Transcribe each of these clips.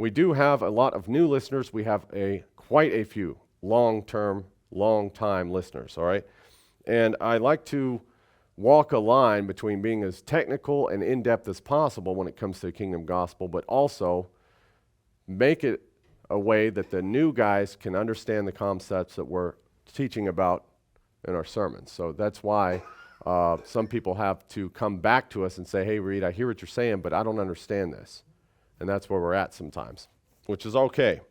We do have a lot of new listeners. We have quite a few long-time listeners, all right? And I like to walk a line between being as technical and in-depth as possible when it comes to the kingdom gospel, but also make it a way that the new guys can understand the concepts that we're teaching about in our sermons. So that's why some people have to come back to us and say, hey, Reed, I hear what you're saying, but I don't understand this. And that's where we're at sometimes, which is okay.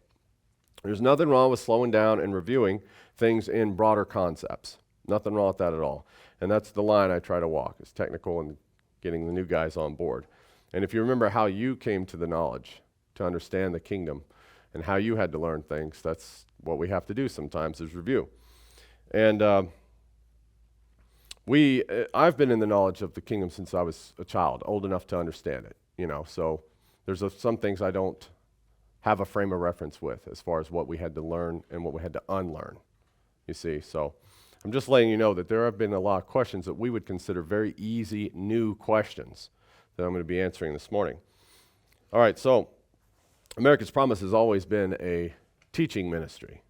There's nothing wrong with slowing down and reviewing things in broader concepts. Nothing wrong with that at all. And that's the line I try to walk, is technical and getting the new guys on board. And if you remember how you came to the knowledge, to understand the kingdom, and how you had to learn things, that's what we have to do sometimes, is review. And I've been in the knowledge of the kingdom since I was a child, old enough to understand it, so there's some things I don't have a frame of reference with as far as what we had to learn and what we had to unlearn, you see. So I'm just letting you know that there have been a lot of questions that we would consider very easy, new questions that I'm going to be answering this morning. All right, so America's Promise has always been a teaching ministry.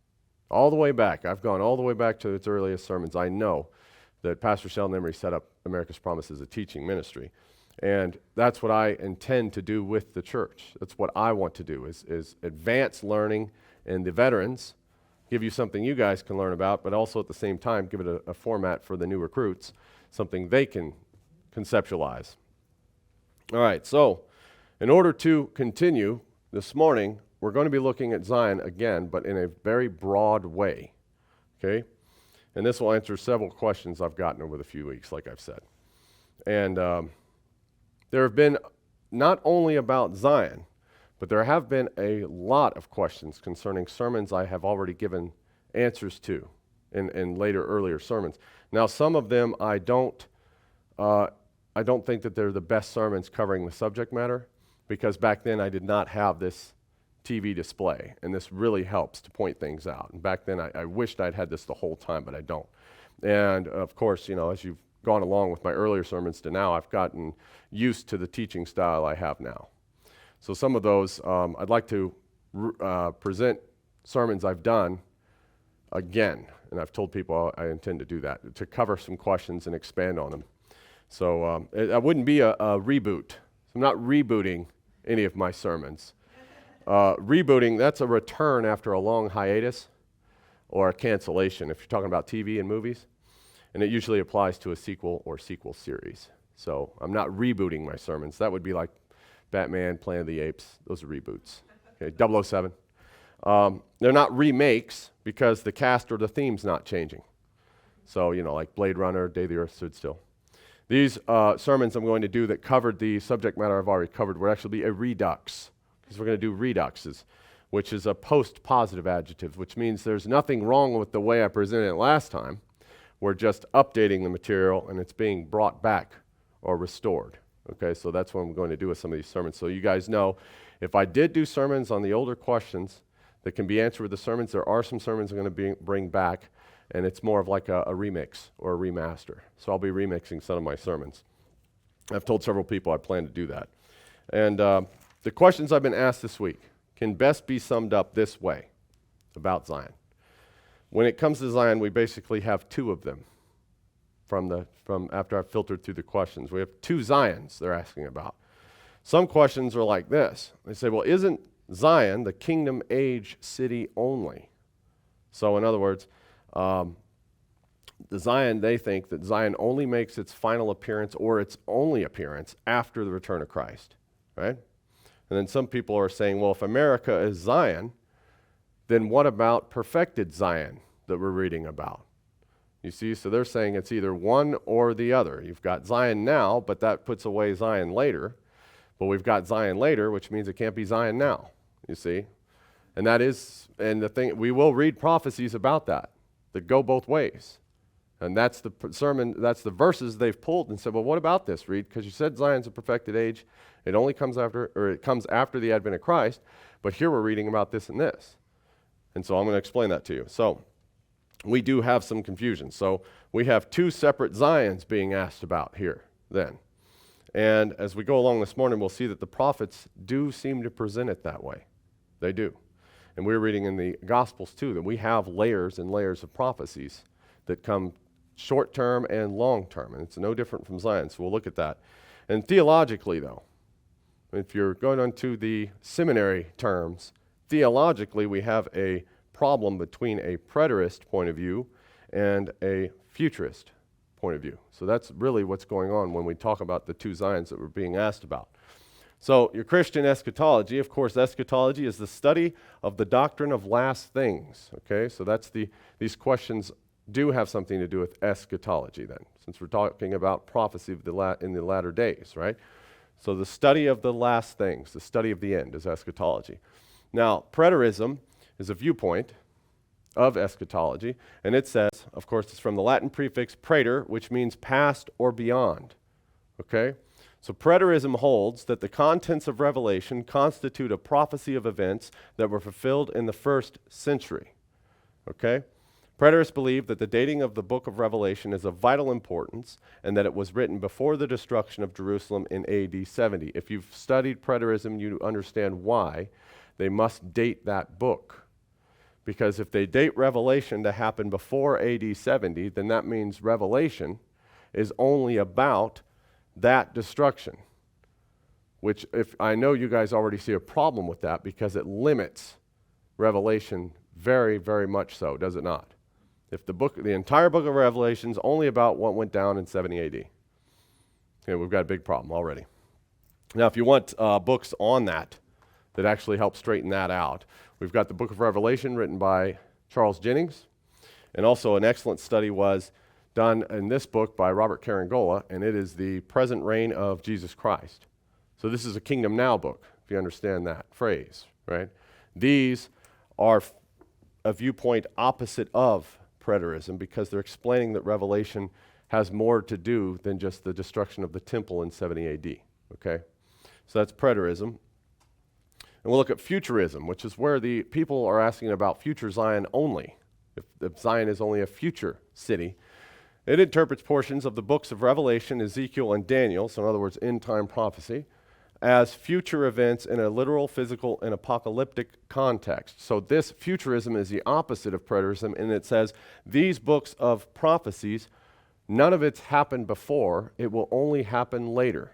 All the way back. I've gone all the way back to its earliest sermons. I know that Pastor Sheldon Emery set up America's Promise as a teaching ministry. And that's what I intend to do with the church. That's what I want to do, is advance learning in the veterans, give you something you guys can learn about, but also at the same time give it a format for the new recruits, something they can conceptualize. All right, so in order to continue this morning, we're going to be looking at Zion again, but in a very broad way, okay? And this will answer several questions I've gotten over the few weeks, like I've said. And there have been not only about Zion, but there have been a lot of questions concerning sermons I have already given answers to in earlier sermons. Now, some of them I don't think that they're the best sermons covering the subject matter, because back then I did not have this TV display, and this really helps to point things out. And back then I wished I'd had this the whole time, but I don't. And of course, as you've gone along with my earlier sermons to now, I've gotten used to the teaching style I have now. So some of those, I'd like to present sermons I've done again, and I've told people I intend to do that, to cover some questions and expand on them. So it wouldn't be a reboot. So I'm not rebooting any of my sermons. Rebooting, that's a return after a long hiatus or a cancellation, if you're talking about TV and movies. And it usually applies to a sequel or sequel series. So I'm not rebooting my sermons. That would be like Batman, Planet of the Apes. Those are reboots. Okay, 007. They're not remakes because the cast or the theme's not changing. So, like Blade Runner, Day the Earth Stood Still. These sermons I'm going to do that covered the subject matter I've already covered would actually be a redux, because we're going to do reduxes, which is a post-positive adjective, which means there's nothing wrong with the way I presented it last time. We're just updating the material, and it's being brought back or restored. Okay, so that's what I'm going to do with some of these sermons. So you guys know, if I did do sermons on the older questions that can be answered with the sermons, there are some sermons I'm going to bring back, and it's more of like a remix or a remaster. So I'll be remixing some of my sermons. I've told several people I plan to do that. And the questions I've been asked this week can best be summed up this way about Zion. When it comes to Zion, we basically have two of them from after I've filtered through the questions. We have two Zions they're asking about. Some questions are like this. They say, well, isn't Zion the kingdom age city only? So in other words, they think that Zion only makes its final appearance or its only appearance after the return of Christ, right? And then some people are saying, well, if America is Zion, then what about perfected Zion that we're reading about? You see, so they're saying it's either one or the other. You've got Zion now, but that puts away Zion later. But we've got Zion later, which means it can't be Zion now, you see. And the thing, we will read prophecies about that go both ways. And that's the that's the verses they've pulled and said, well, what about this, Reed? Because you said Zion's a perfected age. It only comes after the advent of Christ. But here we're reading about this and this. And so I'm going to explain that to you. So we do have some confusion. So we have two separate Zions being asked about here then. And as we go along this morning, we'll see that the prophets do seem to present it that way. They do. And we're reading in the Gospels too that we have layers and layers of prophecies that come short term and long term. And it's no different from Zion. So we'll look at that. And theologically, though, if you're going on to the seminary terms, theologically we have a problem between a preterist point of view and a futurist point of view. So that's really what's going on when we talk about the two Zions that we're being asked about. So your Christian eschatology, of course, eschatology is the study of the doctrine of last things. Okay, so that's these questions do have something to do with eschatology then, since we're talking about prophecy of in the latter days, right? So the study of the last things, the study of the end is eschatology. Now, preterism is a viewpoint of eschatology, and it says, of course, it's from the Latin prefix praeter, which means past or beyond. Okay? So preterism holds that the contents of Revelation constitute a prophecy of events that were fulfilled in the first century. Okay? Preterists believe that the dating of the book of Revelation is of vital importance and that it was written before the destruction of Jerusalem in AD 70. If you've studied preterism, you understand why they must date that book. Because if they date Revelation to happen before AD 70, then that means Revelation is only about that destruction. Which, if I know you guys already see a problem with that because it limits Revelation very, very much so, does it not? If the entire book of Revelation is only about what went down in 70 AD, okay, we've got a big problem already. Now, if you want books on that actually help straighten that out, we've got the book of Revelation written by Charles Jennings, and also an excellent study was done in this book by Robert Carangola, and it is the present reign of Jesus Christ. So this is a Kingdom Now book, if you understand that phrase, right? These are a viewpoint opposite of preterism because they're explaining that Revelation has more to do than just the destruction of the temple in 70 AD, okay? So that's preterism. And we'll look at futurism, which is where the people are asking about future Zion only. If Zion is only a future city, it interprets portions of the books of Revelation, Ezekiel, and Daniel, so in other words, end-time prophecy, as future events in a literal, physical, and apocalyptic context. So this futurism is the opposite of preterism, and it says these books of prophecies, none of it's happened before, it will only happen later.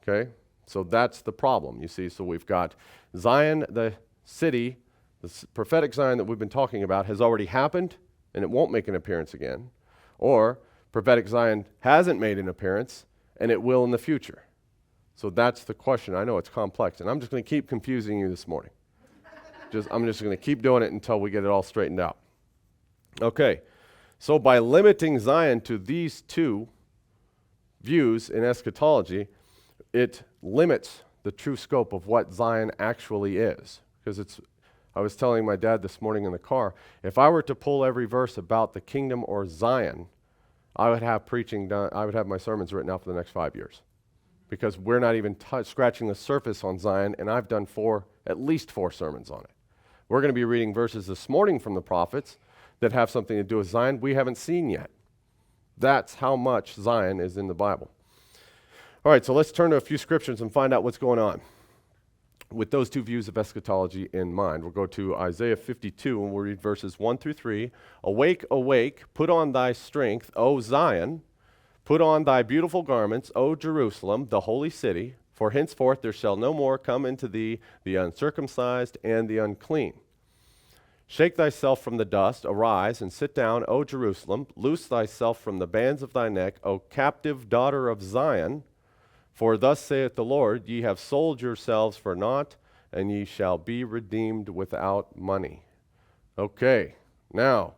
Okay? So that's the problem, you see. So we've got Zion, the city, the prophetic Zion that we've been talking about has already happened, and it won't make an appearance again. Or prophetic Zion hasn't made an appearance, and it will in the future. So that's the question. I know it's complex, and I'm just going to keep confusing you this morning. I'm just going to keep doing it until we get it all straightened out. Okay, so by limiting Zion to these two views in eschatology, it limits the true scope of what Zion actually is. Because I was telling my dad this morning in the car, if I were to pull every verse about the kingdom or Zion, I would have preaching done, I would have my sermons written out for the next 5 years. Because we're not even scratching the surface on Zion, and I've done at least four sermons on it. We're going to be reading verses this morning from the prophets that have something to do with Zion we haven't seen yet. That's how much Zion is in the Bible. All right, so let's turn to a few scriptures and find out what's going on with those two views of eschatology in mind. We'll go to Isaiah 52, and we'll read verses 1 through 3. Awake, awake, put on thy strength, O Zion. Put on thy beautiful garments, O Jerusalem, the holy city, for henceforth there shall no more come into thee the uncircumcised and the unclean. Shake thyself from the dust, arise, and sit down, O Jerusalem. Loose thyself from the bands of thy neck, O captive daughter of Zion. For thus saith the Lord, ye have sold yourselves for naught, and ye shall be redeemed without money. Okay, now,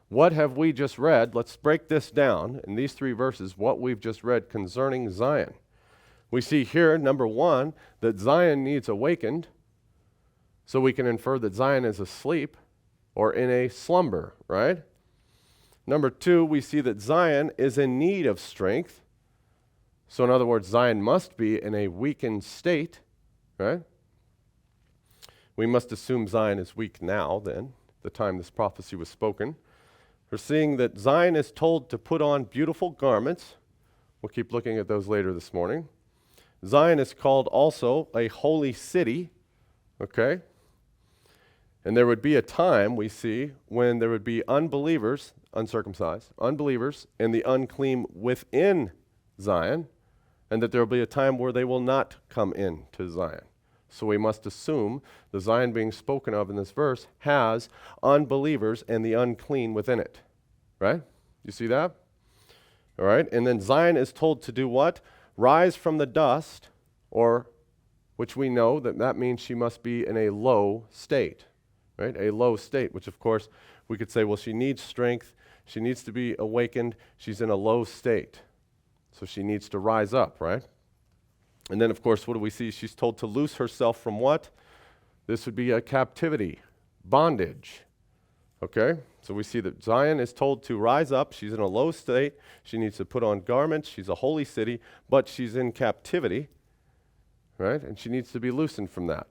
what have we just read? Let's break this down in these three verses, what we've just read concerning Zion. We see here, number one, that Zion needs awakened, so we can infer that Zion is asleep or in a slumber, right? Number two, we see that Zion is in need of strength. So in other words, Zion must be in a weakened state, right? We must assume Zion is weak now, then, the time this prophecy was spoken. We're seeing that Zion is told to put on beautiful garments. We'll keep looking at those later this morning. Zion is called also a holy city, okay? And there would be a time, we see, when there would be unbelievers, uncircumcised, unbelievers, and the unclean within Zion, and that there will be a time where they will not come into Zion. So we must assume the Zion being spoken of in this verse has unbelievers and the unclean within it. Right? You see that? All right. And then Zion is told to do what? Rise from the dust, or which we know that means she must be in a low state. Right? A low state, which of course we could say, well, she needs strength. She needs to be awakened. She's in a low state. So she needs to rise up, right? And then, of course, what do we see? She's told to loose herself from what? This would be a captivity, bondage. Okay? So we see that Zion is told to rise up. She's in a low state. She needs to put on garments. She's a holy city, but she's in captivity, right? And she needs to be loosened from that.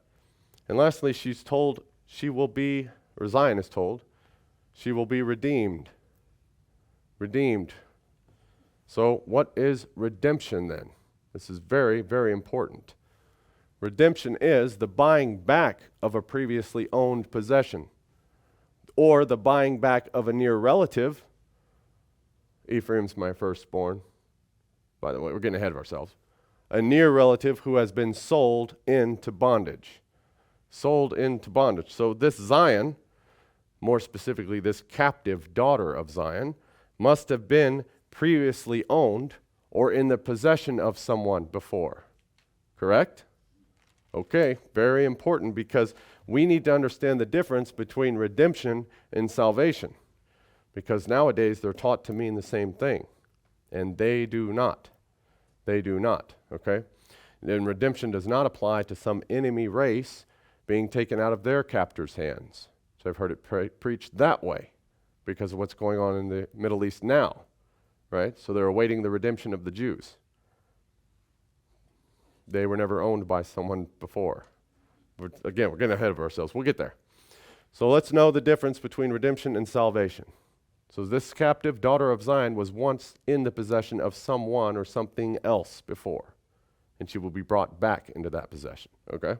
And lastly, she's told she will be, or Zion is told, she will be redeemed. Redeemed. So what is redemption then? This is very, very important. Redemption is the buying back of a previously owned possession, or the buying back of a near relative. Ephraim's my firstborn. By the way, we're getting ahead of ourselves. A near relative who has been sold into bondage. Sold into bondage. So this Zion, more specifically this captive daughter of Zion, must have been previously owned or in the possession of someone before. Correct? Okay, very important, because we need to understand the difference between redemption and salvation, because nowadays they're taught to mean the same thing, and they do not. They do not, okay? And redemption does not apply to some enemy race being taken out of their captor's hands. So I've heard it preached that way because of what's going on in the Middle East now, right? So they're awaiting the redemption of the Jews. They were never owned by someone before. But again, we're getting ahead of ourselves. We'll get there. So let's know the difference between redemption and salvation. So this captive daughter of Zion was once in the possession of someone or something else before, and she will be brought back into that possession, okay?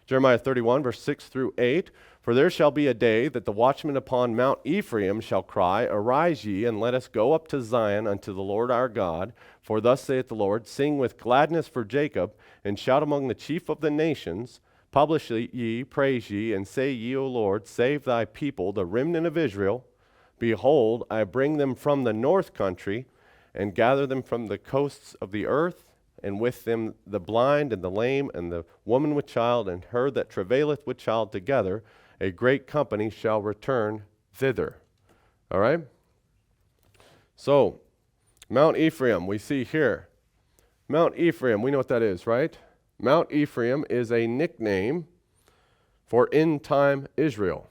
Jeremiah 31, verse 6 through 8, "For there shall be a day that the watchmen upon Mount Ephraim shall cry, Arise ye, and let us go up to Zion unto the Lord our God. For thus saith the Lord, Sing with gladness for Jacob, and shout among the chief of the nations. Publish ye, praise ye, and say ye, O Lord, save thy people, the remnant of Israel. Behold, I bring them from the north country, and gather them from the coasts of the earth, and with them the blind and the lame and the woman with child and her that travaileth with child together. A great company shall return thither." All right? So, Mount Ephraim, we see here. Mount Ephraim, we know what that is, right? Mount Ephraim is a nickname for end-time Israel.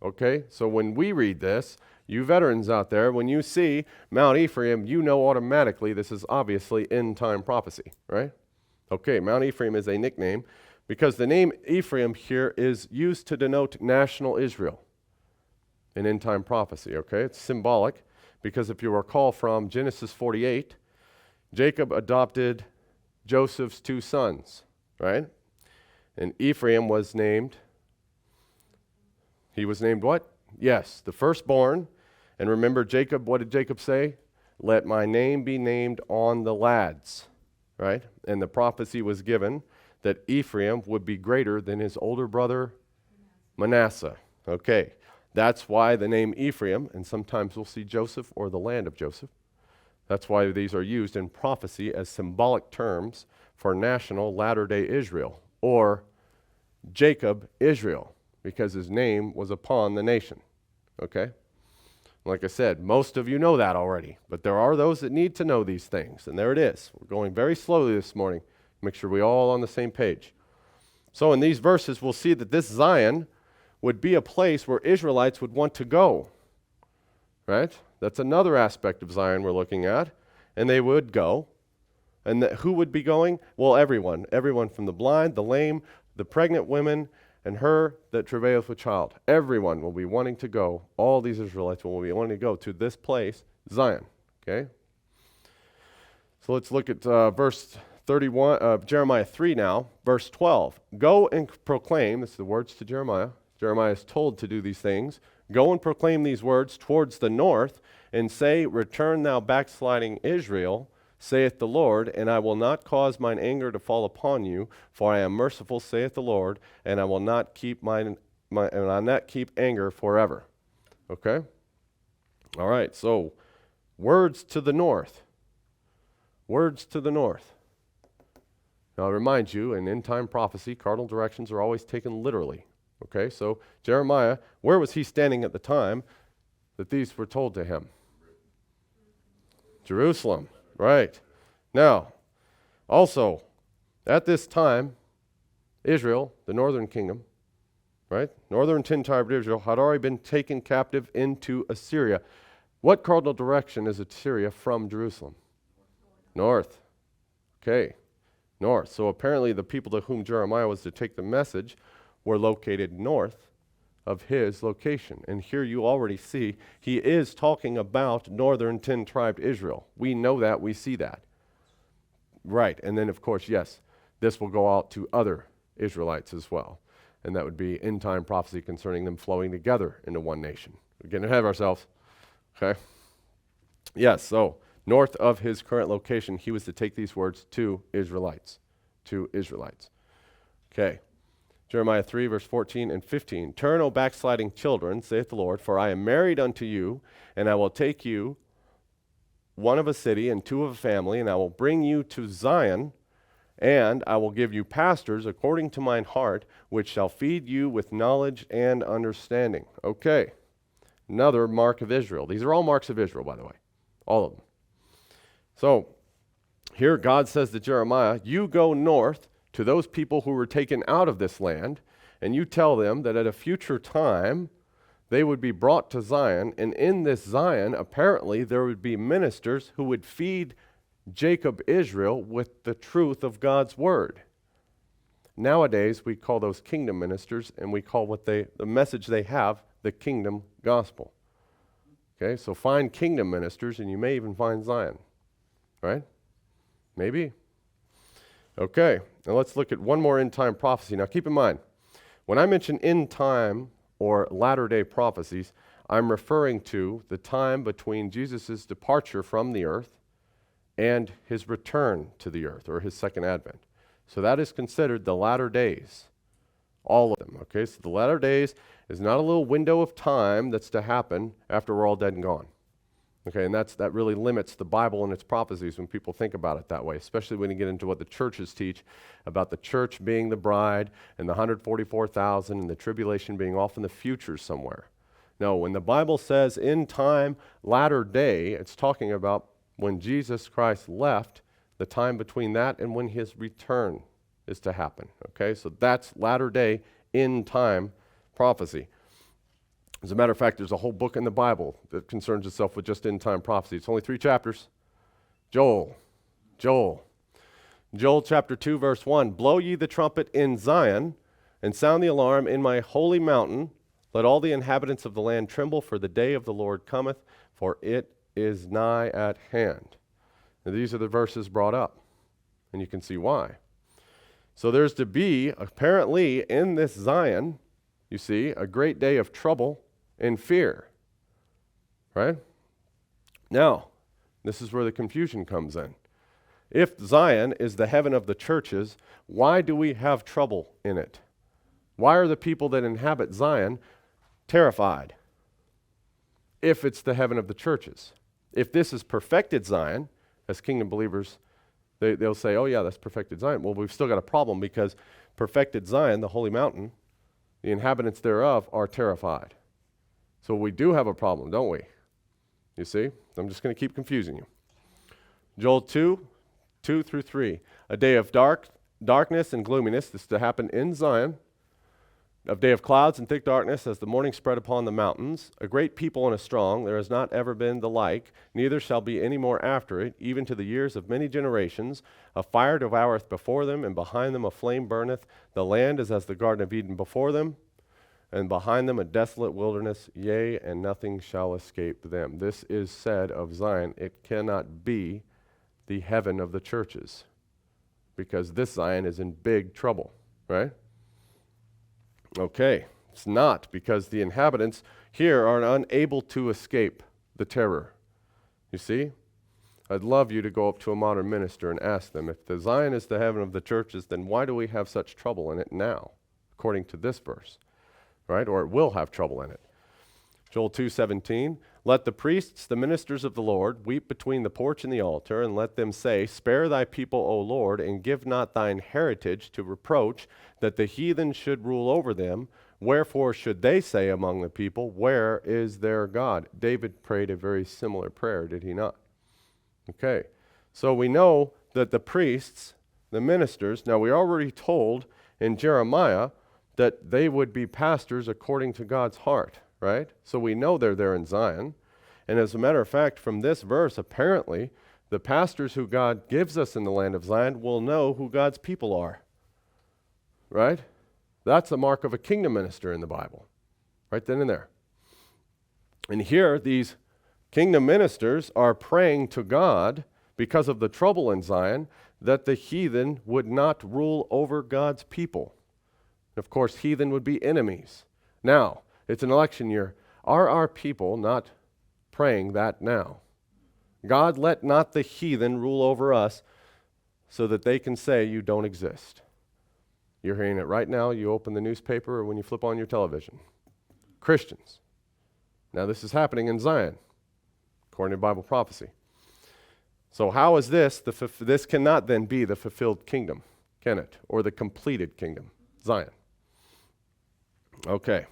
Okay? So when we read this, you veterans out there, when you see Mount Ephraim, you know automatically this is obviously end-time prophecy, right? Okay, Mount Ephraim is a nickname because the name Ephraim here is used to denote national Israel in end-time prophecy, okay? It's symbolic because if you recall from Genesis 48, Jacob adopted Joseph's two sons, right? And Ephraim was named, he was named what? Yes, the firstborn. And remember Jacob, what did Jacob say? Let my name be named on the lads, right? And the prophecy was given that Ephraim would be greater than his older brother Manasseh. Okay, that's why the name Ephraim, and sometimes we'll see Joseph or the land of Joseph. That's why these are used in prophecy as symbolic terms for national latter-day Israel, or Jacob Israel, because his name was upon the nation. Okay? Like I said, most of you know that already, but there are those that need to know these things, and there it is. We're going very slowly this morning. Make sure we're all on the same page. So in these verses, we'll see that this Zion would be a place where Israelites would want to go, right? That's another aspect of Zion we're looking at, and they would go. And who would be going? Well, everyone. Everyone from the blind, the lame, the pregnant women, and her that travaileth with child. Everyone will be wanting to go. All these Israelites will be wanting to go to this place, Zion. Okay? So let's look at verse 31, Jeremiah 3 now, verse 12. "Go and proclaim," this is the words to Jeremiah, Jeremiah is told to do these things. Go and proclaim these words towards the north, and say, return thou backsliding Israel, saith the Lord, and I will not cause mine anger to fall upon you, for I am merciful, saith the Lord, and I will not keep and I will not keep anger forever. Okay? All right, so words to the north. Words to the north. Now, I remind you, in end-time prophecy, cardinal directions are always taken literally. Okay, so Jeremiah, where was he standing at the time that these were told to him? Jerusalem, right. Now, also, at this time, Israel, the northern kingdom, right, northern 10-tribe Israel, had already been taken captive into Assyria. What cardinal direction is Assyria from Jerusalem? North. Okay, north. So apparently the people to whom Jeremiah was to take the message were located north of his location. And here you already see he is talking about northern 10-tribe Israel. We know that, we see that. Right, and then of course, yes, this will go out to other Israelites as well. And that would be end-time prophecy concerning them flowing together into one nation. We're getting ahead of ourselves. Okay? Yes, so north of his current location, he was to take these words to Israelites. To Israelites. Okay. Jeremiah 3, verse 14 and 15. Turn, O backsliding children, saith the Lord, for I am married unto you, and I will take you, one of a city and two of a family, and I will bring you to Zion, and I will give you pastors according to mine heart, which shall feed you with knowledge and understanding. Okay. Another mark of Israel. These are all marks of Israel, by the way. All of them. So, here God says to Jeremiah, you go north to those people who were taken out of this land, and you tell them that at a future time they would be brought to Zion, and in this Zion, apparently, there would be ministers who would feed Jacob, Israel, with the truth of God's word. Nowadays, we call those kingdom ministers, and we call the message they have the kingdom gospel. Okay, so find kingdom ministers, and you may even find Zion. Right? Maybe. Okay, now let's look at one more end-time prophecy. Now keep in mind, when I mention end-time or latter-day prophecies, I'm referring to the time between Jesus' departure from the earth and his return to the earth, or his second advent. So that is considered the latter days, all of them. Okay, so the latter days is not a little window of time that's to happen after we're all dead and gone. Okay, and that really limits the Bible and its prophecies when people think about it that way, especially when you get into what the churches teach about the church being the bride and the 144,000 and the tribulation being off in the future somewhere. No, when the Bible says in time, latter day, it's talking about when Jesus Christ left, the time between that and when his return is to happen. Okay, so that's latter day, in time prophecy. As a matter of fact, there's a whole book in the Bible that concerns itself with just end-time prophecy. It's only 3 chapters. Joel chapter 2, verse 1. Blow ye the trumpet in Zion, and sound the alarm in my holy mountain. Let all the inhabitants of the land tremble, for the day of the Lord cometh, for it is nigh at hand. And these are the verses brought up, and you can see why. So there's to be, apparently, in this Zion, you see, a great day of trouble and fear, right? Now, this is where the confusion comes in. If Zion is the heaven of the churches, why do we have trouble in it? Why are the people that inhabit Zion terrified if it's the heaven of the churches? If this is perfected Zion, as kingdom believers, they'll say, oh yeah, that's perfected Zion. Well, we've still got a problem because perfected Zion, the holy mountain, the inhabitants thereof are terrified. So we do have a problem, don't we? You see? I'm just going to keep confusing you. Joel 2, 2 through 3. A day of darkness and gloominess, this is to happen in Zion. A day of clouds and thick darkness as the morning spread upon the mountains. A great people and a strong, there has not ever been the like, neither shall be any more after it, even to the years of many generations. A fire devoureth before them, and behind them a flame burneth. The land is as the Garden of Eden before them, and behind them a desolate wilderness, yea, and nothing shall escape them. This is said of Zion. It cannot be the heaven of the churches, because this Zion is in big trouble, right? Okay, It's not, because the inhabitants here are unable to escape the terror. You see? I'd love you to go up to a modern minister and ask them, if the Zion is the heaven of the churches, then why do we have such trouble in it now, according to this verse? Right? Or it will have trouble in it. Joel 2:17, let the priests, the ministers of the Lord, weep between the porch and the altar, and let them say, spare thy people, O Lord, and give not thine heritage to reproach, that the heathen should rule over them. Wherefore should they say among the people, where is their God? David prayed a very similar prayer, did he not? Okay, so we know that the priests, the ministers, now we already told in Jeremiah that they would be pastors according to God's heart, right? So we know they're there in Zion. And as a matter of fact, from this verse, apparently, the pastors who God gives us in the land of Zion will know who God's people are, right? That's the mark of a kingdom minister in the Bible, right then and there. And here, these kingdom ministers are praying to God because of the trouble in Zion that the heathen would not rule over God's people. Of course, heathen would be enemies. Now, it's an election year. Are our people not praying that now? God, let not the heathen rule over us so that they can say you don't exist. You're hearing it right now. You open the newspaper or when you flip on your television. Christians. Now, this is happening in Zion, according to Bible prophecy. So how is this? This cannot then be the fulfilled kingdom, can it? Or the completed kingdom, Zion. Okay.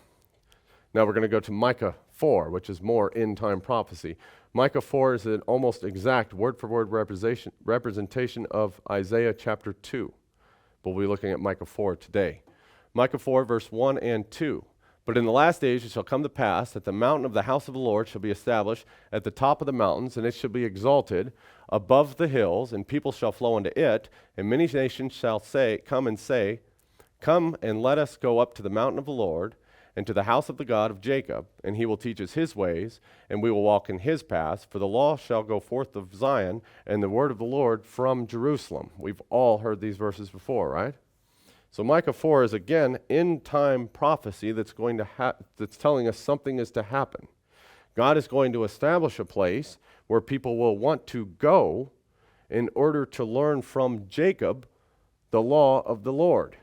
Now we're going to go to Micah 4, which is more end-time prophecy. Micah 4 is an almost exact word-for-word representation of Isaiah chapter 2. We'll be looking at Micah 4 today. Micah 4, verse 1 and 2. But in the last days it shall come to pass that the mountain of the house of the Lord shall be established at the top of the mountains, and it shall be exalted above the hills, and people shall flow unto it, and many nations shall come and let us go up to the mountain of the Lord, and to the house of the God of Jacob, and he will teach us his ways, and we will walk in his paths. For the law shall go forth of Zion, and the word of the Lord from Jerusalem. We've all heard these verses before, right? So Micah 4 is again end-time prophecy that's going to that's telling us something is to happen. God is going to establish a place where people will want to go in order to learn from Jacob the law of the Lord.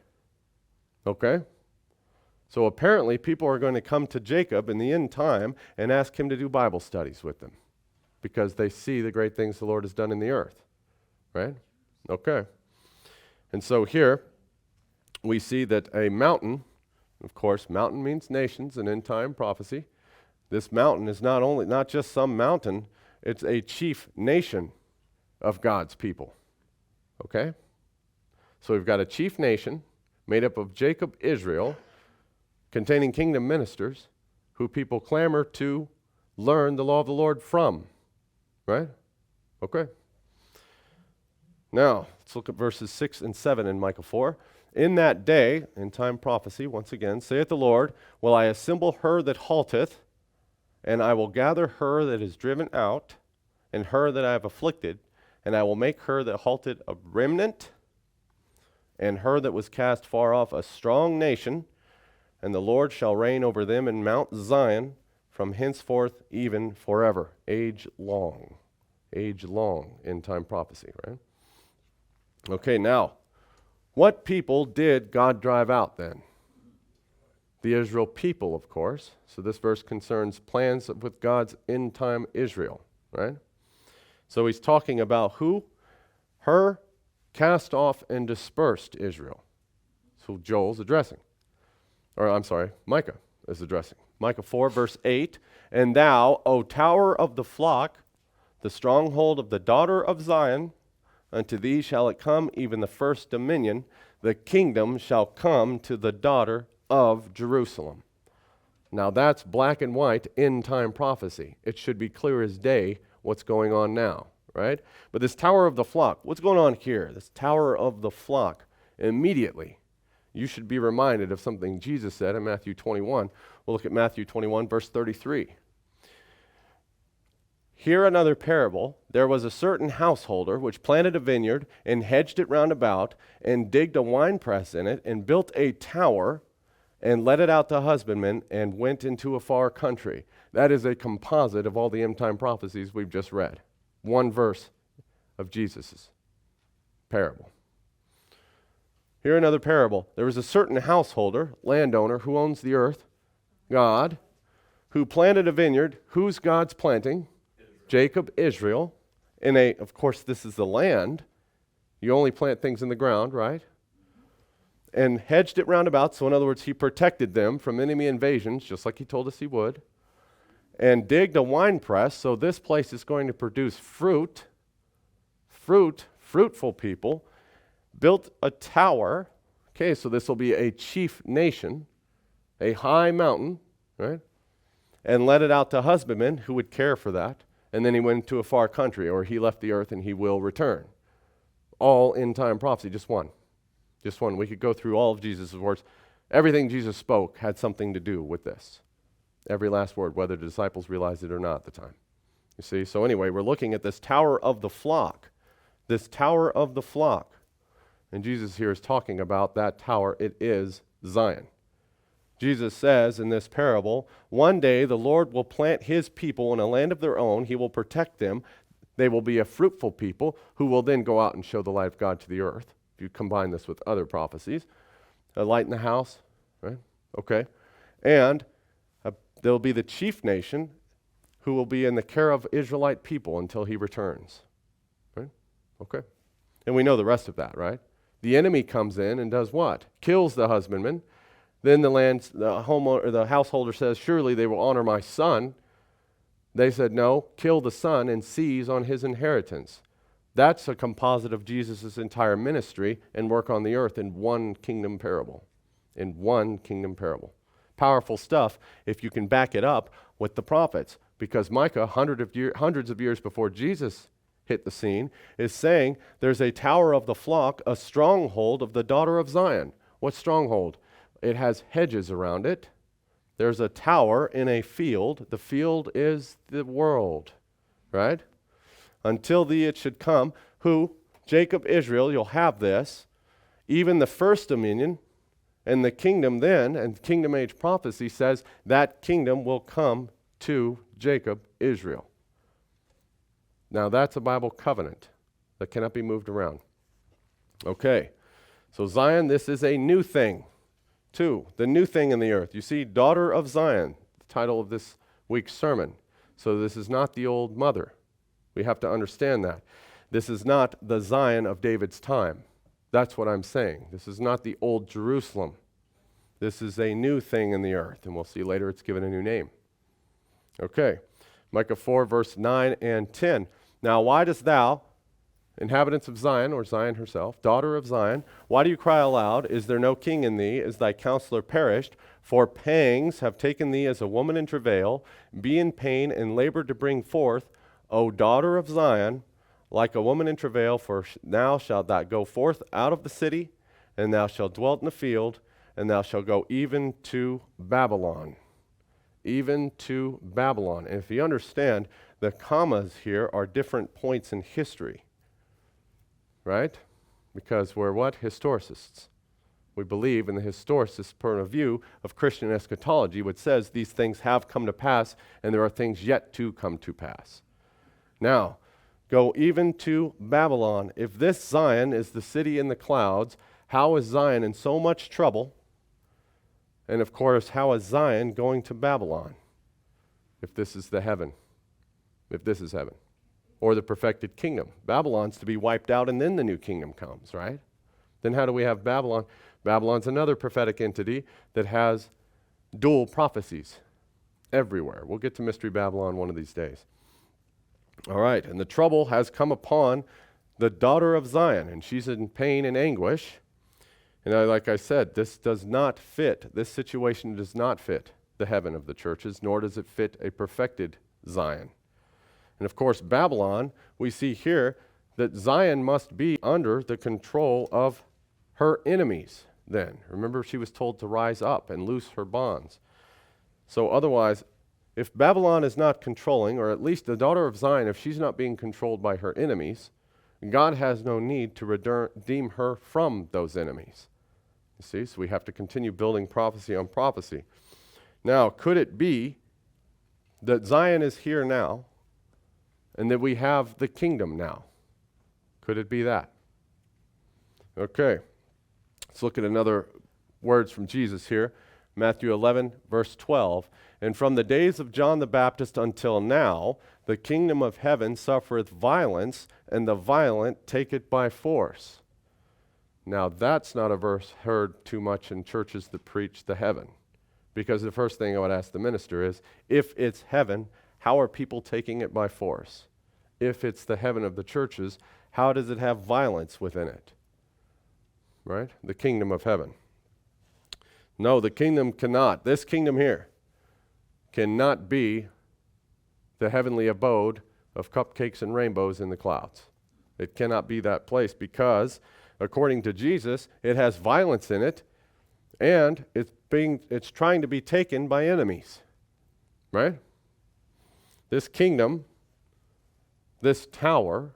Okay? So apparently people are going to come to Jacob in the end time and ask him to do Bible studies with them because they see the great things the Lord has done in the earth, right? Okay. And so here we see that a mountain, of course, mountain means nations, an end time prophecy. This mountain is not just some mountain, it's a chief nation of God's people. Okay? So we've got a chief nation made up of Jacob, Israel, containing kingdom ministers who people clamor to learn the law of the Lord from. Right? Okay. Now, let's look at verses 6 and 7 in Micah 4. In that day, in time prophecy, once again, saith the Lord, will I assemble her that halteth, and I will gather her that is driven out, and her that I have afflicted, and I will make her that halted a remnant, and her that was cast far off a strong nation, and the Lord shall reign over them in Mount Zion from henceforth even forever. Age long, end time prophecy, right? Okay, now, what people did God drive out then? The Israel people, of course. So this verse concerns plans with God's end time Israel, right? So he's talking about who? Her cast off and dispersed Israel. So Joel's addressing. Micah is addressing. Micah 4, verse 8, and thou, O tower of the flock, the stronghold of the daughter of Zion, unto thee shall it come, even the first dominion. The kingdom shall come to the daughter of Jerusalem. Now that's black and white end-time prophecy. It should be clear as day what's going on now, right? But this tower of the flock, what's going on here? This tower of the flock, immediately you should be reminded of something Jesus said in Matthew 21. We'll look at Matthew 21, verse 33. Hear another parable. There was a certain householder which planted a vineyard and hedged it round about and digged a winepress in it and built a tower and let it out to husbandmen, and went into a far country. That is a composite of all the end time prophecies we've just read. One verse of Jesus' parable. Here another parable. There was a certain householder, landowner, who owns the earth, God, who planted a vineyard. Who's God's planting? Jacob, Israel. Of course, this is the land. You only plant things in the ground, right? And hedged it round about. So in other words, he protected them from enemy invasions, just like he told us he would. And digged a winepress. So this place is going to produce fruitful people. Built a tower. Okay, so this will be a chief nation, a high mountain, right? And let it out to husbandmen who would care for that. And then he went to a far country, or he left the earth and he will return. All end time prophecy, just one. Just one. We could go through all of Jesus' words. Everything Jesus spoke had something to do with this. Every last word, whether the disciples realized it or not at the time. You see? So anyway, we're looking at this tower of the flock. This tower of the flock. And Jesus here is talking about that tower. It is Zion. Jesus says in this parable, one day the Lord will plant his people in a land of their own. He will protect them. They will be a fruitful people who will then go out and show the light of God to the earth. If you combine this with other prophecies. A light in the house, right? Okay. And there will be the chief nation who will be in the care of Israelite people until he returns. Right? Okay. And we know the rest of that, right? The enemy comes in and does what? Kills the husbandman. Then the householder says, surely they will honor my son. They said, no, kill the son and seize on his inheritance. That's a composite of Jesus' entire ministry and work on the earth in one kingdom parable. In one kingdom parable. Powerful stuff if you can back it up with the prophets. Because Micah, hundreds of years before Jesus hit the scene, is saying there's a tower of the flock, a stronghold of the daughter of Zion. What stronghold? It has hedges around it. There's a tower in a field. The field is the world, right? Until it should come, who? Jacob, Israel, you'll have this. Even the first dominion and the kingdom then, and kingdom age prophecy says that kingdom will come to Jacob, Israel. Now that's a Bible covenant that cannot be moved around. Okay, so Zion, this is a new thing. 2, the new thing in the earth. You see, daughter of Zion, the title of this week's sermon. So this is not the old mother. We have to understand that. This is not the Zion of David's time. That's what I'm saying. This is not the old Jerusalem. This is a new thing in the earth. And we'll see later it's given a new name. Okay, Micah 4, verse 9 and 10. Now why dost thou, inhabitants of Zion, or Zion herself, daughter of Zion, why do you cry aloud? Is there no king in thee? Is thy counselor perished? For pangs have taken thee as a woman in travail. Be in pain and labor to bring forth, O daughter of Zion, like a woman in travail. For now shalt thou go forth out of the city, and thou shalt dwell in the field, and thou shalt go even to Babylon. Even to Babylon. And if you understand, the commas here are different points in history. Right? Because we're what? Historicists. We believe in the historicist point of view of Christian eschatology, which says these things have come to pass and there are things yet to come to pass. Now, go even to Babylon. If this Zion is the city in the clouds, how is Zion in so much trouble? And of course, how is Zion going to Babylon? If this is the heaven. If this is heaven. Or the perfected kingdom. Babylon's to be wiped out and then the new kingdom comes, right? Then how do we have Babylon? Babylon's another prophetic entity that has dual prophecies everywhere. We'll get to Mystery Babylon one of these days. All right, and the trouble has come upon the daughter of Zion, and she's in pain and anguish. And like I said, this situation does not fit the heaven of the churches, nor does it fit a perfected Zion. And of course, Babylon, we see here that Zion must be under the control of her enemies then. Remember, she was told to rise up and loose her bonds. So otherwise, if Babylon is not controlling, or at least the daughter of Zion, if she's not being controlled by her enemies, God has no need to redeem her from those enemies. You see, so we have to continue building prophecy on prophecy. Now, could it be that Zion is here now and that we have the kingdom now? Could it be that? Okay, let's look at another words from Jesus here. Matthew 11, verse 12. And from the days of John the Baptist until now, the kingdom of heaven suffereth violence, and the violent take it by force. Now, that's not a verse heard too much in churches that preach the heaven. Because the first thing I would ask the minister is, if it's heaven, how are people taking it by force? If it's the heaven of the churches, how does it have violence within it? Right? The kingdom of heaven. No, the kingdom cannot. This kingdom here cannot be the heavenly abode of cupcakes and rainbows in the clouds. It cannot be that place because, according to Jesus, it has violence in it, and it's trying to be taken by enemies. Right? This kingdom, this tower,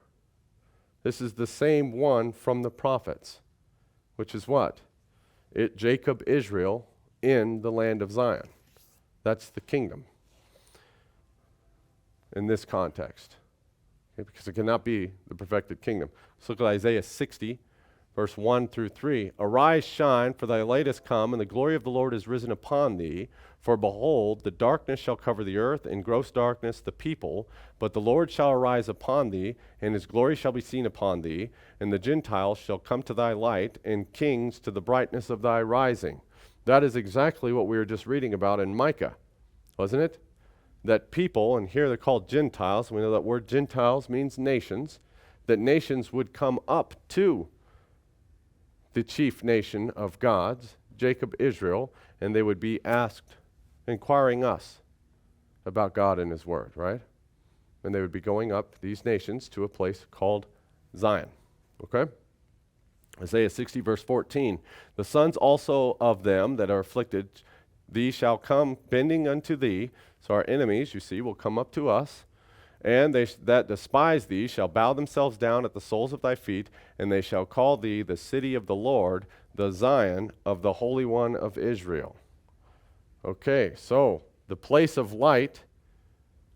this is the same one from the prophets, which is what? Jacob, Israel, in the land of Zion. That's the kingdom in this context. Okay, because it cannot be the perfected kingdom. Let's look at Isaiah 60, verse 1 through 3. Arise, shine, for thy light is come, and the glory of the Lord is risen upon thee. For behold, the darkness shall cover the earth, and gross darkness the people. But the Lord shall arise upon thee, and his glory shall be seen upon thee. And the Gentiles shall come to thy light, and kings to the brightness of thy rising. That is exactly what we were just reading about in Micah, wasn't it? That people, and here they're called Gentiles, we know that word Gentiles means nations, that nations would come up to the chief nation of God's, Jacob, Israel, and they would be asked, inquiring us about God and his word, right? And they would be going up, these nations, to a place called Zion, okay? Isaiah 60, verse 14. The sons also of them that are afflicted, these shall come bending unto thee. So our enemies, you see, will come up to us. And they that despise thee shall bow themselves down at the soles of thy feet, and they shall call thee the city of the Lord, the Zion of the Holy One of Israel. Okay, so the place of light,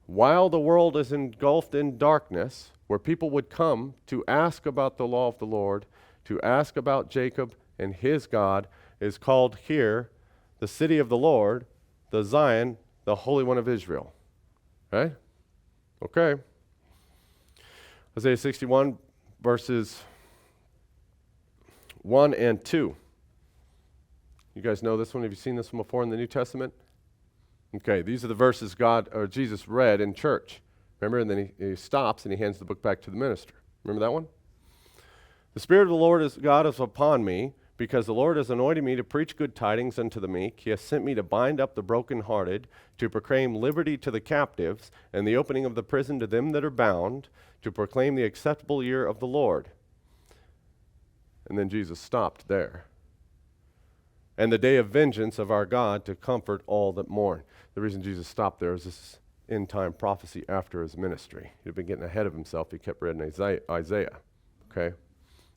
while the world is engulfed in darkness, where people would come to ask about the law of the Lord, to ask about Jacob and his God, is called here the city of the Lord, the Zion, the Holy One of Israel. Right? Okay. Isaiah 61, verses 1 and 2. You guys know this one? Have you seen this one before in the New Testament? Okay, these are the verses God or Jesus read in church. Remember? And then he stops and he hands the book back to the minister. Remember that one? The Spirit of the Lord God is upon me, because the Lord has anointed me to preach good tidings unto the meek. He has sent me to bind up the brokenhearted, to proclaim liberty to the captives, and the opening of the prison to them that are bound, to proclaim the acceptable year of the Lord. And then Jesus stopped there. And the day of vengeance of our God, to comfort all that mourn. The reason Jesus stopped there is this is end-time prophecy after his ministry. He'd been getting ahead of himself. He kept reading Isaiah. Okay?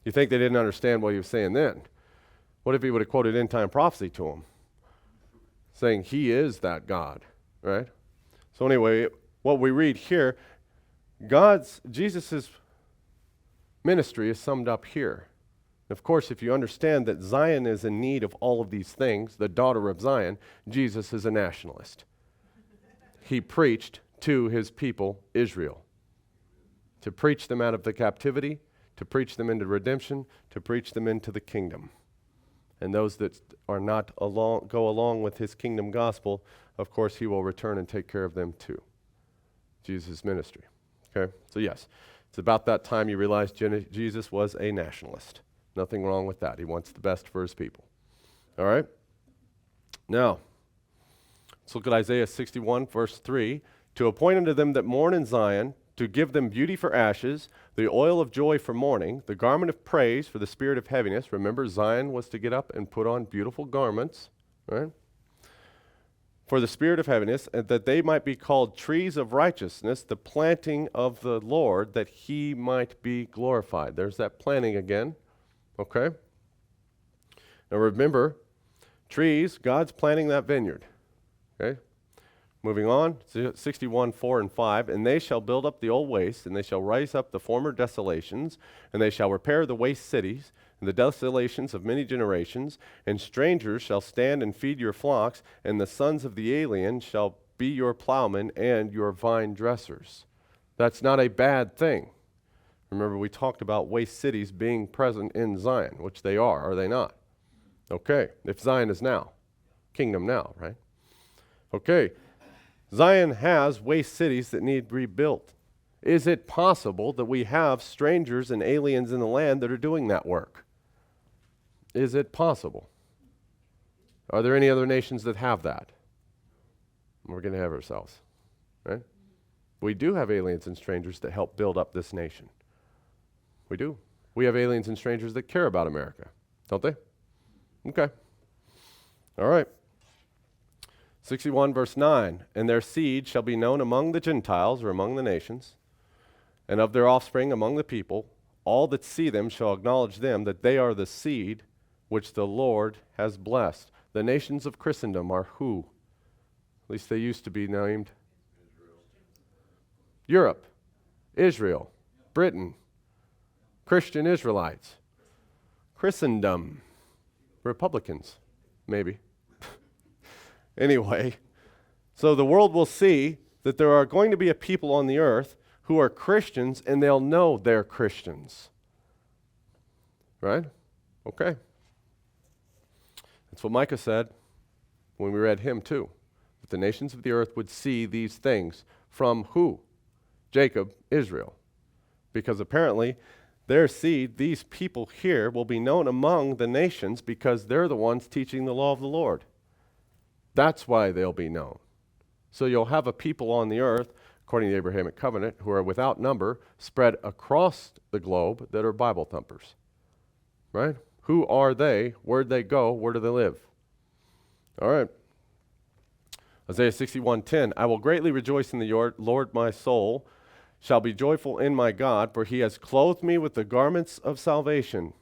You think they didn't understand what he was saying then? What if he would have quoted end-time prophecy to him? Saying he is that God, right? So anyway, what we read here, Jesus' ministry is summed up here. Of course, if you understand that Zion is in need of all of these things, the daughter of Zion, Jesus is a nationalist. He preached to his people, Israel, to preach them out of the captivity, to preach them into redemption, to preach them into the kingdom. And those that are not go along with his kingdom gospel, of course, he will return and take care of them too. Jesus' ministry. Okay? So yes, it's about that time you realize Jesus was a nationalist. Nothing wrong with that. He wants the best for his people. All right? Now, let's look at Isaiah 61, verse 3. To appoint unto them that mourn in Zion, to give them beauty for ashes, the oil of joy for mourning, the garment of praise for the spirit of heaviness. Remember, Zion was to get up and put on beautiful garments, right? For the spirit of heaviness, and that they might be called trees of righteousness, the planting of the Lord, that he might be glorified. There's that planting again, okay? Now remember, trees, God's planting that vineyard. Okay? Moving on, 61, 4 and 5. And they shall build up the old wastes, and they shall raise up the former desolations, and they shall repair the waste cities, and the desolations of many generations. And strangers shall stand and feed your flocks, and the sons of the alien shall be your plowmen and your vine dressers. That's not a bad thing. Remember, we talked about waste cities being present in Zion, which they are they not? Okay, if Zion is now, kingdom now, right? Okay, Zion has waste cities that need rebuilt. Is it possible that we have strangers and aliens in the land that are doing that work? Is it possible? Are there any other nations that have that? We're going to have ourselves, right? We do have aliens and strangers that help build up this nation. We do. We have aliens and strangers that care about America, don't they? Okay. All right. 61 verse 9. And their seed shall be known among the Gentiles, or among the nations, and of their offspring among the people. All that see them shall acknowledge them, that they are the seed which the Lord has blessed. The nations of Christendom are who? At least they used to be named. Europe, Israel, Britain, Christian Israelites, Christendom, Republicans, maybe. Anyway, so the world will see that there are going to be a people on the earth who are Christians, and they'll know they're Christians. Right? Okay. That's what Micah said when we read him too. That the nations of the earth would see these things from who? Jacob, Israel. Because apparently their seed, these people here, will be known among the nations because they're the ones teaching the law of the Lord. That's why they'll be known. So you'll have a people on the earth, according to the Abrahamic covenant, who are without number, spread across the globe, that are Bible thumpers. Right? Who are they? Where'd they go? Where do they live? All right. Isaiah 61:10. I will greatly rejoice in the Lord, my soul shall be joyful in my God, for he has clothed me with the garments of salvation.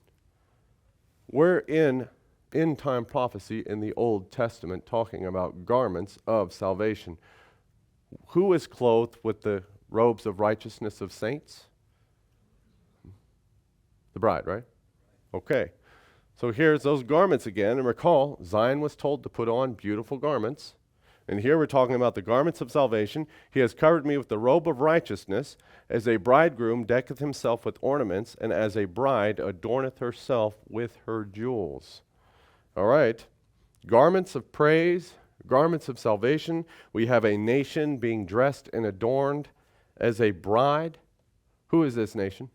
We're in end-time prophecy in the Old Testament talking about garments of salvation. Who is clothed with the robes of righteousness of saints? The bride, right? Okay. So here's those garments again. And recall, Zion was told to put on beautiful garments. And here we're talking about the garments of salvation. He has covered me with the robe of righteousness, as a bridegroom decketh himself with ornaments, and as a bride adorneth herself with her jewels. All right. Garments of praise, garments of salvation. We have a nation being dressed and adorned as a bride. Who is this nation?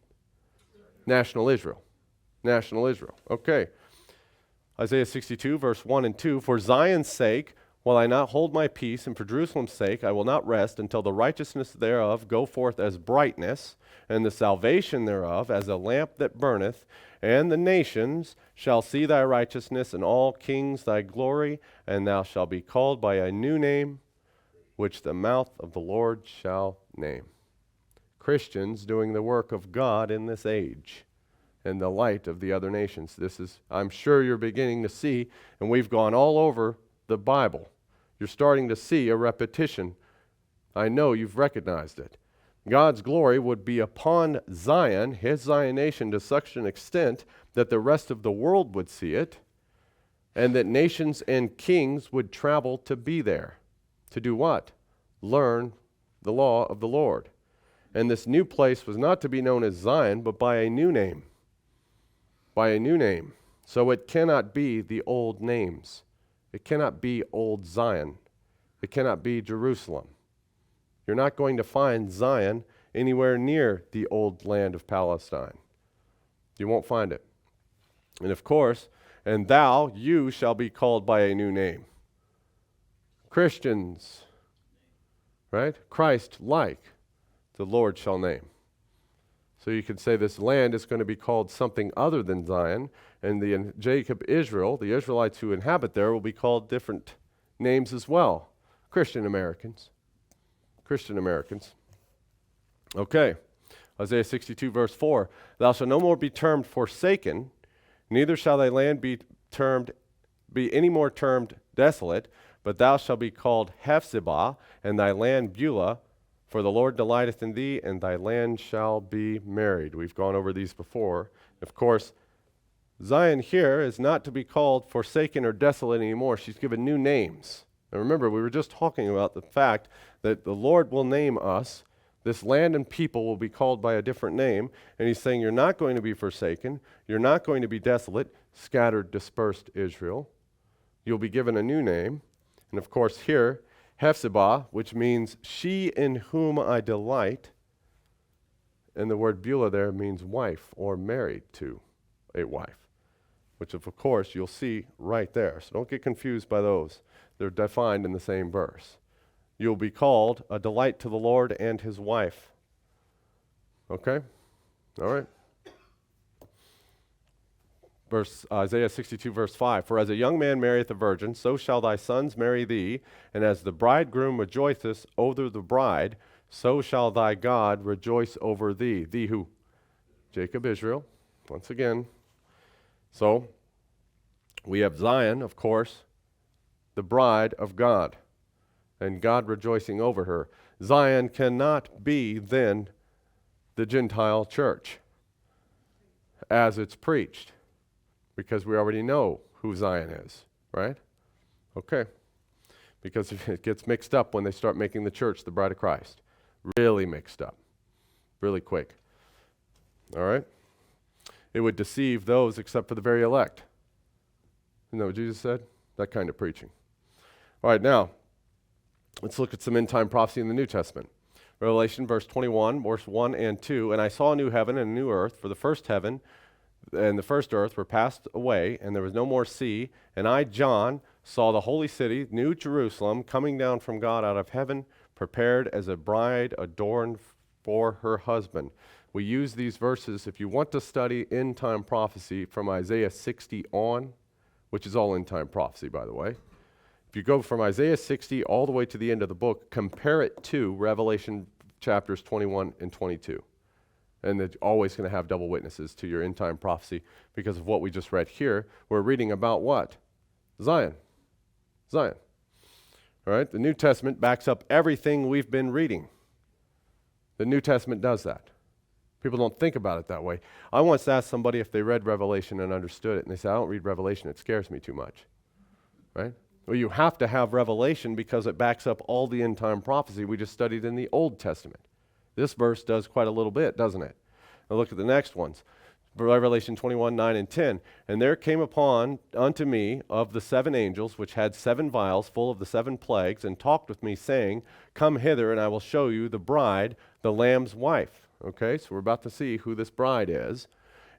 National Israel. National Israel. Okay. Isaiah 62, verse 1 and 2. For Zion's sake will I not hold my peace, and for Jerusalem's sake I will not rest until the righteousness thereof go forth as brightness, and the salvation thereof as a lamp that burneth. And the nations shall see thy righteousness, and all kings thy glory, and thou shalt be called by a new name, which the mouth of the Lord shall name. Christians doing the work of God in this age, in the light of the other nations. This is, I'm sure you're beginning to see, and we've gone all over the Bible. You're starting to see a repetition. I know you've recognized it. God's glory would be upon Zion, his Zion nation, to such an extent that the rest of the world would see it, and that nations and kings would travel to be there. To do what? Learn the law of the Lord. And this new place was not to be known as Zion, but by a new name. By a new name. So it cannot be the old names. It cannot be old Zion. It cannot be Jerusalem. You're not going to find Zion anywhere near the old land of Palestine. You won't find it. And of course, and thou, you shall be called by a new name. Christians, right? Christ-like, the Lord shall name. So you could say this land is going to be called something other than Zion, and the Jacob, Israel, the Israelites who inhabit there, will be called different names as well. Christian Americans. Christian Americans. Okay. Isaiah 62, verse 4. Thou shalt no more be termed forsaken, neither shall thy land be be any more termed desolate, but thou shalt be called Hephzibah, and thy land Beulah, for the Lord delighteth in thee, and thy land shall be married. We've gone over these before. Of course, Zion here is not to be called forsaken or desolate anymore. She's given new names. Now remember, we were just talking about the fact that the Lord will name us. This land and people will be called by a different name. And he's saying you're not going to be forsaken. You're not going to be desolate, scattered, dispersed Israel. You'll be given a new name. And of course here, Hephzibah, which means she in whom I delight. And the word Beulah there means wife or married to a wife, which of course you'll see right there. So don't get confused by those. They're defined in the same verse. You'll be called a delight to the Lord and his wife. Okay? All right. Isaiah 62, verse 5. For as a young man marrieth a virgin, so shall thy sons marry thee, and as the bridegroom rejoiceth over the bride, so shall thy God rejoice over thee. Thee who? Jacob, Israel. Once again. So, we have Zion, of course, the bride of God, and God rejoicing over her. Zion cannot be then the Gentile church as it's preached, because we already know who Zion is, right? Okay. Because it gets mixed up when they start making the church the bride of Christ. Really mixed up. Really quick. All right? It would deceive those except for the very elect. Isn't that what Jesus said? That kind of preaching. All right, now, let's look at some end-time prophecy in the New Testament. Revelation, verse 21, verse 1 and 2. And I saw a new heaven and a new earth, for the first heaven and the first earth were passed away, and there was no more sea. And I, John, saw the holy city, New Jerusalem, coming down from God out of heaven, prepared as a bride adorned for her husband. We use these verses if you want to study end-time prophecy from Isaiah 60 on, which is all end-time prophecy, by the way. If you go from Isaiah 60 all the way to the end of the book, compare it to Revelation chapters 21 and 22. And they're always going to have double witnesses to your end-time prophecy because of what we just read here. We're reading about what? Zion. Zion. All right? The New Testament backs up everything we've been reading. The New Testament does that. People don't think about it that way. I once asked somebody if they read Revelation and understood it, and they said, I don't read Revelation, it scares me too much. Right? Well, you have to have Revelation because it backs up all the end-time prophecy we just studied in the Old Testament. This verse does quite a little bit, doesn't it? Now look at the next ones. Revelation 21, 9 and 10. And there came upon unto me of the 7 angels, which had 7 vials full of the 7 plagues, and talked with me, saying, Come hither, and I will show you the bride, the Lamb's wife. Okay, so we're about to see who this bride is.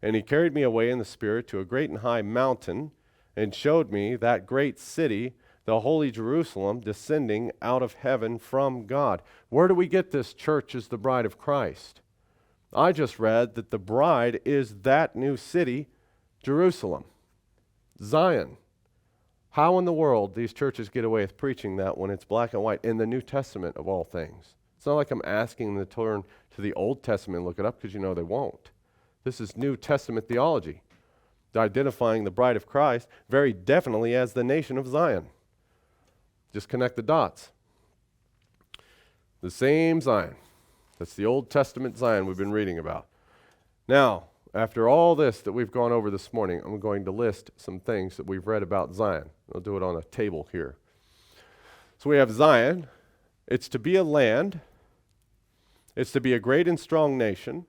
And he carried me away in the Spirit to a great and high mountain, and showed me that great city, the holy Jerusalem, descending out of heaven from God. Where do we get this church as the bride of Christ? I just read that the bride is that new city, Jerusalem, Zion. How in the world these churches get away with preaching that when it's black and white in the New Testament of all things? It's not like I'm asking them to turn to the Old Testament and look it up, because you know they won't. This is New Testament theology, identifying the bride of Christ very definitely as the nation of Zion. Just connect the dots. The same Zion. That's the Old Testament Zion we've been reading about. Now, after all this that we've gone over this morning, I'm going to list some things that we've read about Zion. I'll do it on a table here. So we have Zion. It's to be a land. It's to be a great and strong nation.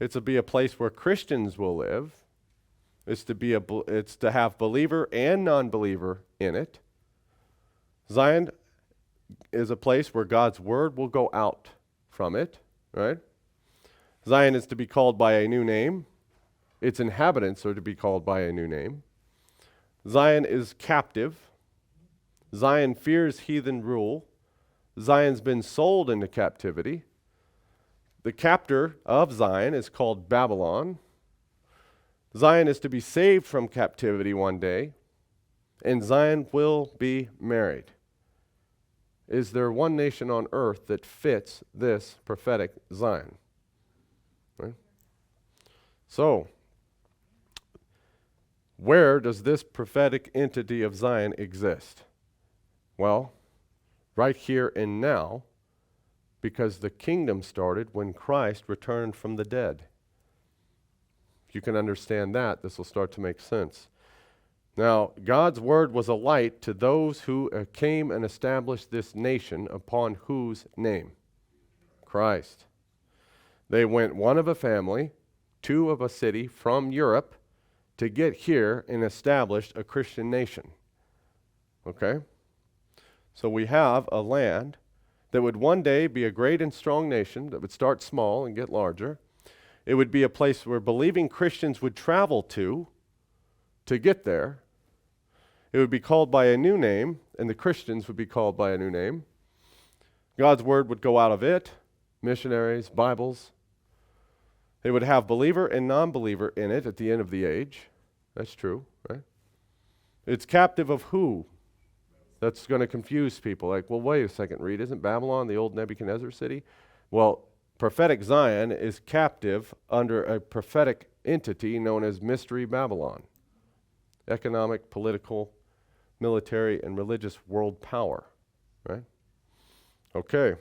It's to be a place where Christians will live. It's to have believer and non-believer in it. Zion is a place where God's word will go out from it, right? Zion is to be called by a new name. Its inhabitants are to be called by a new name. Zion is captive. Zion fears heathen rule. Zion's been sold into captivity. The captor of Zion is called Babylon. Zion is to be saved from captivity one day, and Zion will be married. Is there one nation on earth that fits this prophetic Zion? Right? So, Where does this prophetic entity of Zion exist? Well, right here and now, because the kingdom started when Christ returned from the dead. If you can understand that, this will start to make sense. Now, God's word was a light to those who came and established this nation, upon whose name? Christ. They went one of a family, two of a city from Europe to get here and establish a Christian nation. Okay? So we have a land that would one day be a great and strong nation that would start small and get larger. It would be a place where believing Christians would travel to get there. It would be called by a new name, and the Christians would be called by a new name. God's word would go out of it, missionaries, Bibles. It would have believer and non-believer in it at the end of the age. That's true, right? It's captive of who? That's going to confuse people. Like, well, wait a second, Reed, isn't Babylon the old Nebuchadnezzar city? Well, prophetic Zion is captive under a prophetic entity known as Mystery Babylon. Economic, political, military, and religious world power, right? Okay.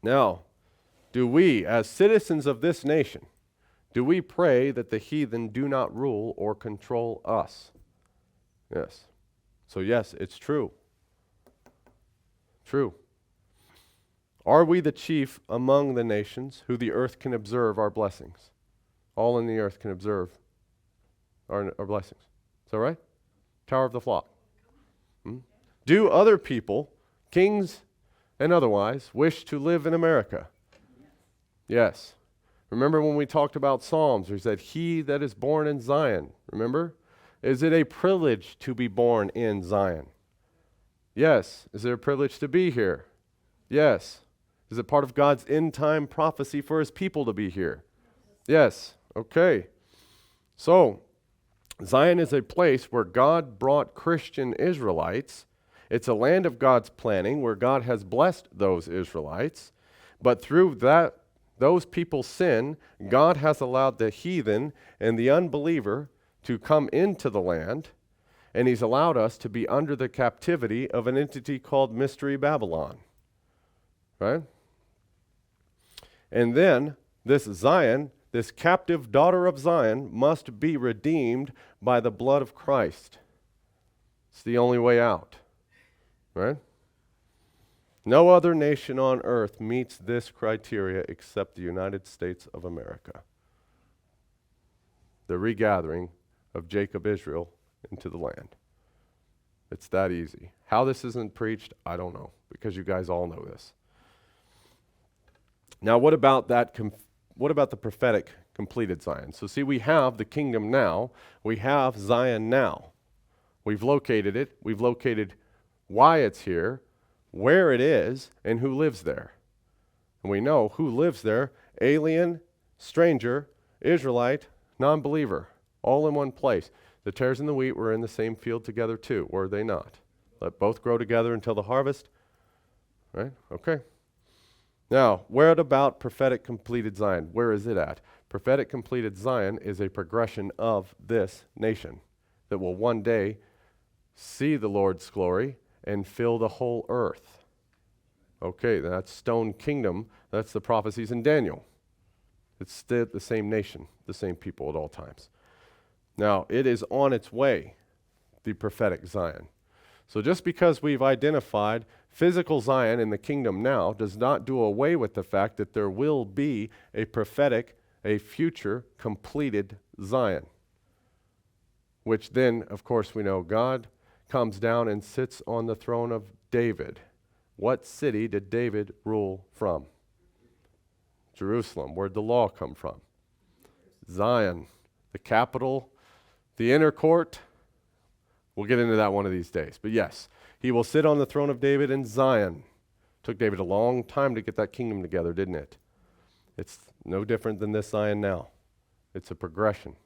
Now, do we, as citizens of this nation, do we pray that the heathen do not rule or control us? Yes. So yes, it's true. True. Are we the chief among the nations who the earth can observe our blessings? All in the earth can observe our blessings. Is that right? Tower of the flock. Do other people, kings and otherwise, wish to live in America? Yes. Remember when we talked about Psalms, where he said, he that is born in Zion, remember? Is it a privilege to be born in Zion? Yes. Is it a privilege to be here? Yes. Is it part of God's end-time prophecy for his people to be here? Yes. Okay. So, Zion is a place where God brought Christian Israelites. It's a land of God's planning where God has blessed those Israelites. But through those people's sin, God has allowed the heathen and the unbeliever to come into the land, and he's allowed us to be under the captivity of an entity called Mystery Babylon. Right? And then this Zion, this captive daughter of Zion, must be redeemed by the blood of Christ. It's the only way out. Right? No other nation on earth meets this criteria except the United States of America. The regathering of Jacob Israel into the land. It's that easy. How this isn't preached, I don't know, because you guys all know this. Now, what about the prophetic completed Zion? So see, we have the kingdom now. We have Zion now. We've located it. We've located why it's here, where it is, and who lives there. And we know who lives there: alien, stranger, Israelite, non-believer, all in one place. The tares and the wheat were in the same field together too, were they not? Let both grow together until the harvest. Right? Okay. Now, where about prophetic completed Zion? Where is it at? Prophetic completed Zion is a progression of this nation that will one day see the Lord's glory and fill the whole earth. Okay, that's stone kingdom. That's the prophecies in Daniel. It's still the same nation, the same people at all times. Now, it is on its way, the prophetic Zion. So just because we've identified physical Zion in the kingdom now does not do away with the fact that there will be a prophetic, a future completed Zion. Which then, of course, we know God comes down and sits on the throne of David. What city did David rule from? Jerusalem. Where'd the law come from? Zion, the capital, the inner court. We'll get into that one of these days. But yes, he will sit on the throne of David in Zion. Took David a long time to get that kingdom together, didn't it? It's no different than this Zion now. It's a progression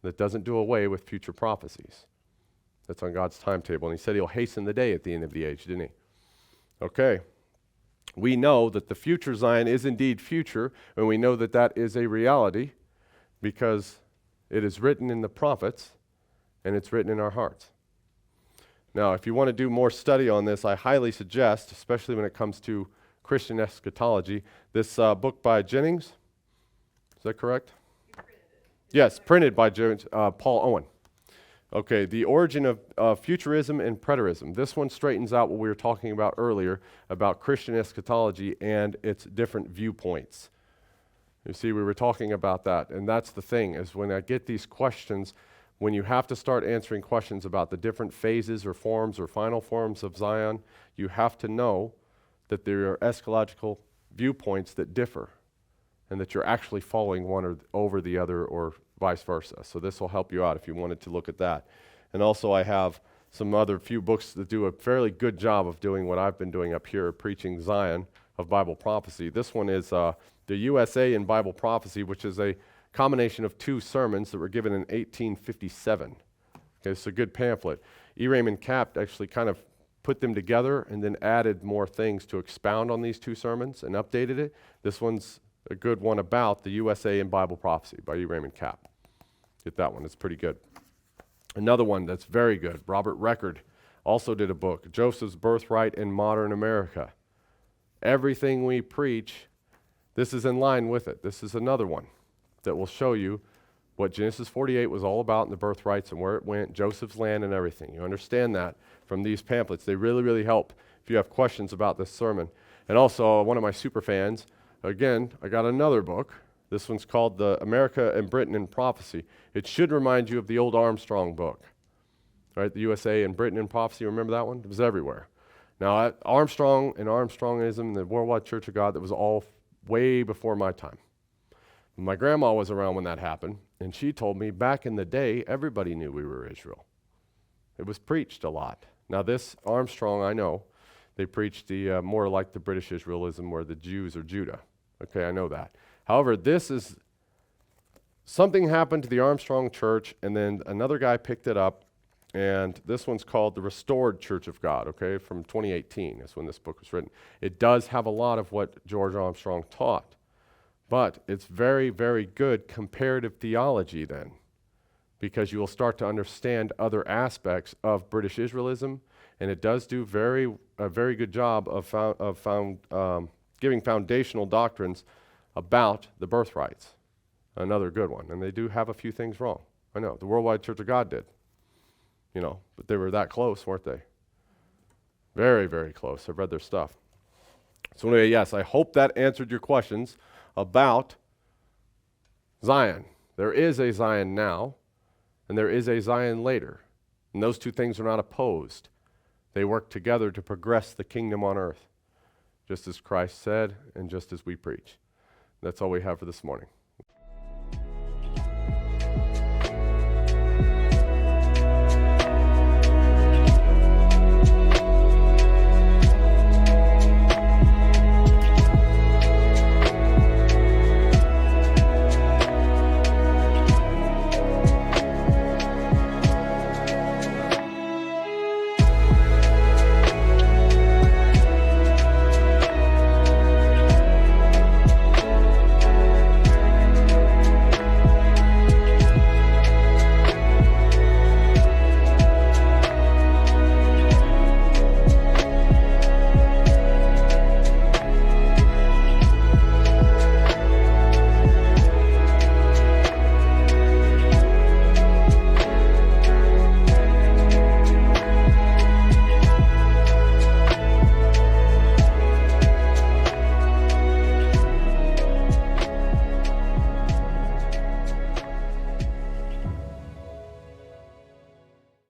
that doesn't do away with future prophecies. That's on God's timetable. And he said he'll hasten the day at the end of the age, didn't he? Okay. We know that the future Zion is indeed future, and we know that that is a reality because it is written in the prophets, and it's written in our hearts. Now, if you want to do more study on this, I highly suggest, especially when it comes to Christian eschatology, this book by Jennings. Is that correct? Yes, printed by Paul Owen. Okay, The Origin of Futurism and Preterism. This one straightens out what we were talking about earlier about Christian eschatology and its different viewpoints. You see, we were talking about that, and that's the thing, is when I get these questions, when you have to start answering questions about the different phases or forms or final forms of Zion, you have to know that there are eschatological viewpoints that differ, and that you're actually following one over the other or vice versa. So this will help you out if you wanted to look at that. And also I have some other few books that do a fairly good job of doing what I've been doing up here, preaching Zion of Bible prophecy. This one is the USA in Bible Prophecy, which is a combination of two sermons that were given in 1857. Okay, it's a good pamphlet. E. Raymond Capp actually kind of put them together and then added more things to expound on these two sermons and updated it. This one's a good one about the USA in Bible Prophecy by E. Raymond Capp. Get that one, it's pretty good. Another one that's very good, Robert Record also did a book, Joseph's Birthright in Modern America. Everything we preach, this is in line with it. This is another one that will show you what Genesis 48 was all about in the birthrights and where it went, Joseph's land and everything. You understand that from these pamphlets. They really, really help if you have questions about this sermon. And also, one of my super fans, again, I got another book. This one's called The America and Britain in Prophecy. It should remind you of the old Armstrong book, right? The USA and Britain in Prophecy. Remember that one? It was everywhere. Now, Armstrong and Armstrongism, the Worldwide Church of God, that was all way before my time. My grandma was around when that happened, and she told me back in the day, everybody knew we were Israel. It was preached a lot. Now, this Armstrong, I know, they preached the more like the British Israelism where the Jews are Judah. Okay, I know that. However, this is something happened to the Armstrong church, and then another guy picked it up, and this one's called The Restored Church of God, okay, from 2018 is when this book was written. It does have a lot of what George Armstrong taught, but it's very, very good comparative theology then, because you will start to understand other aspects of British Israelism, and it does do a very good job of giving foundational doctrines about the birthrights. Another good one. And they do have a few things wrong. I know. The Worldwide Church of God did. But they were that close, weren't they? Very, very close. I've read their stuff. So anyway, yes, I hope that answered your questions about Zion. There is a Zion now, and there is a Zion later. And those two things are not opposed. They work together to progress the kingdom on earth, just as Christ said and just as we preach. That's all we have for this morning.